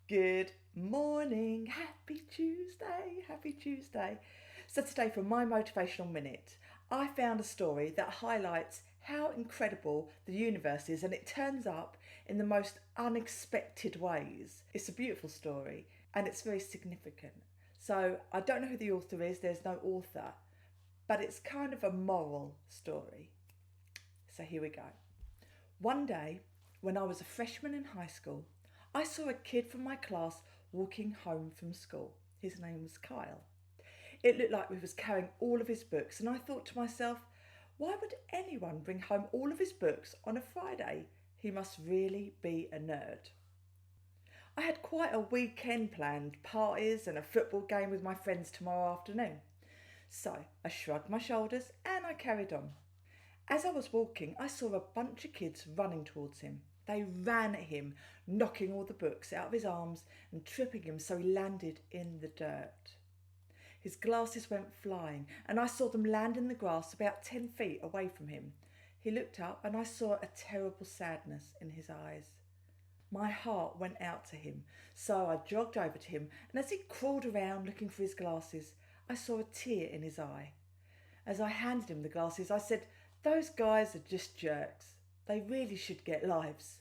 Good morning. Happy Tuesday. Happy Tuesday. So, today, for my Motivational Minute, I found a story that highlights how incredible the universe is, and it turns up in the most unexpected ways. It's a beautiful story and it's very significant. So, I don't know who the author is, there's no author, but it's kind of a moral story. So, here we go. One day, when I was a freshman in high school, I saw a kid from my class walking home from school. His name was Kyle. It looked like he was carrying all of his books, and I thought to myself, why would anyone bring home all of his books on a Friday? He must really be a nerd. I had quite a weekend planned, parties and a football game with my friends tomorrow afternoon. So I shrugged my shoulders and I carried on. As I was walking, I saw a bunch of kids running towards him. They ran at him, knocking all the books out of his arms and tripping him so he landed in the dirt. His glasses went flying and I saw them land in the grass about 10 feet away from him. He looked up and I saw a terrible sadness in his eyes. My heart went out to him, so I jogged over to him, and as he crawled around looking for his glasses, I saw a tear in his eye. As I handed him the glasses, I said, "Those guys are just jerks. They really should get lives."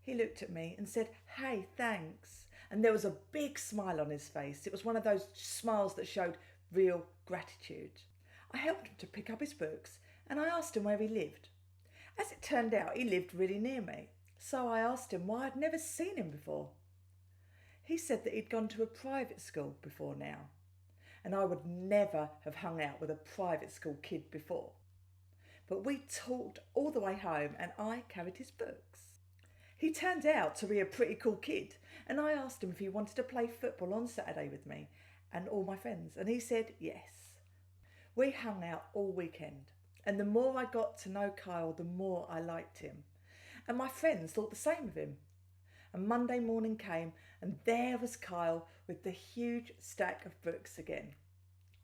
He looked at me and said, "Hey, thanks." And there was a big smile on his face. It was one of those smiles that showed real gratitude. I helped him to pick up his books and I asked him where he lived. As it turned out, he lived really near me. So I asked him why I'd never seen him before. He said that he'd gone to a private school before now, and I would never have hung out with a private school kid before. But we talked all the way home and I carried his books. He turned out to be a pretty cool kid, and I asked him if he wanted to play football on Saturday with me and all my friends, and he said yes. We hung out all weekend, and the more I got to know Kyle, the more I liked him. And my friends thought the same of him. And Monday morning came, and there was Kyle with the huge stack of books again.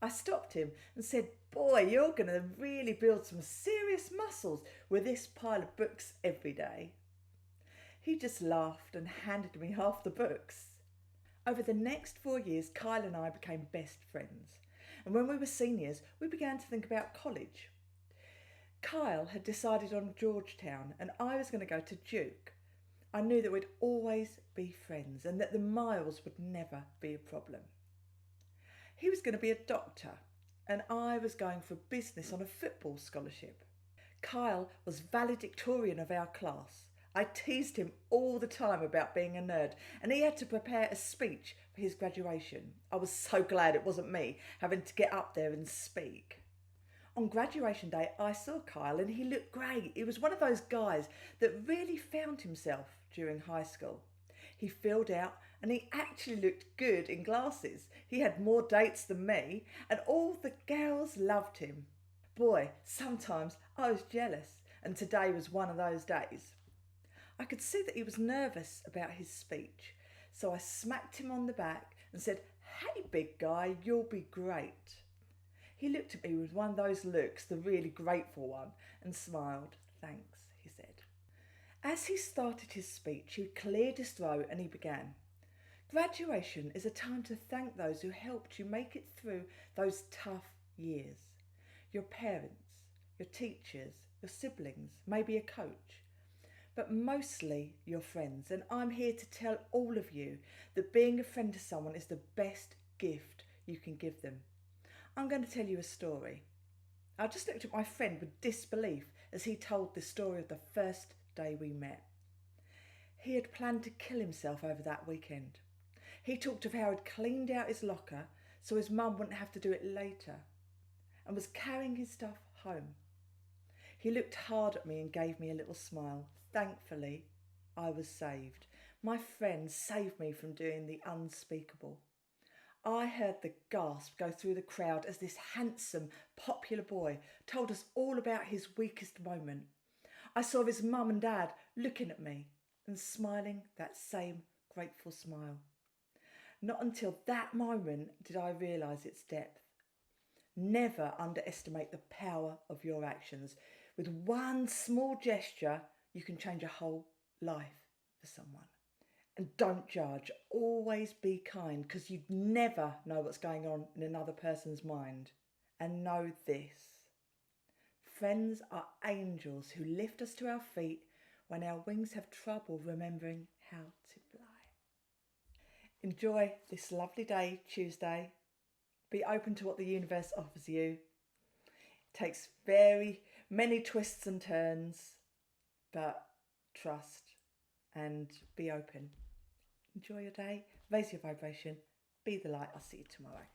I stopped him and said, "Boy, you're going to really build some serious muscles with this pile of books every day." He just laughed and handed me half the books. Over the next 4 years, Kyle and I became best friends. And when we were seniors, we began to think about college. Kyle had decided on Georgetown and I was going to go to Duke. I knew that we'd always be friends and that the miles would never be a problem. He was going to be a doctor and I was going for business on a football scholarship. Kyle was valedictorian of our class. I teased him all the time about being a nerd, and he had to prepare a speech for his graduation. I was so glad it wasn't me having to get up there and speak. On graduation day, I saw Kyle and he looked great. He was one of those guys that really found himself during high school. He filled out and he actually looked good in glasses. He had more dates than me and all the girls loved him. Boy, sometimes I was jealous, and today was one of those days. I could see that he was nervous about his speech, so I smacked him on the back and said, "Hey, big guy, you'll be great." He looked at me with one of those looks, the really grateful one, and smiled. "Thanks," he said. As he started his speech, he cleared his throat and he began. "Graduation is a time to thank those who helped you make it through those tough years. Your parents, your teachers, your siblings, maybe a coach, but mostly your friends. And I'm here to tell all of you that being a friend to someone is the best gift you can give them. I'm going to tell you a story." I just looked at my friend with disbelief as he told the story of the first day we met. He had planned to kill himself over that weekend. He talked of how he'd cleaned out his locker so his mum wouldn't have to do it later, and was carrying his stuff home. He looked hard at me and gave me a little smile. Thankfully, I was saved. My friend saved me from doing the unspeakable. I heard the gasp go through the crowd as this handsome, popular boy told us all about his weakest moment. I saw his mum and dad looking at me and smiling that same grateful smile. Not until that moment did I realise its depth. Never underestimate the power of your actions. With one small gesture, you can change a whole life for someone. And don't judge. Always be kind, because you never know what's going on in another person's mind. And know this: friends are angels who lift us to our feet when our wings have trouble remembering how to fly. Enjoy this lovely day, Tuesday. Be open to what the universe offers you. It takes very many twists and turns, but trust and be open. Enjoy your day. Raise your vibration. Be the light. I'll see you tomorrow.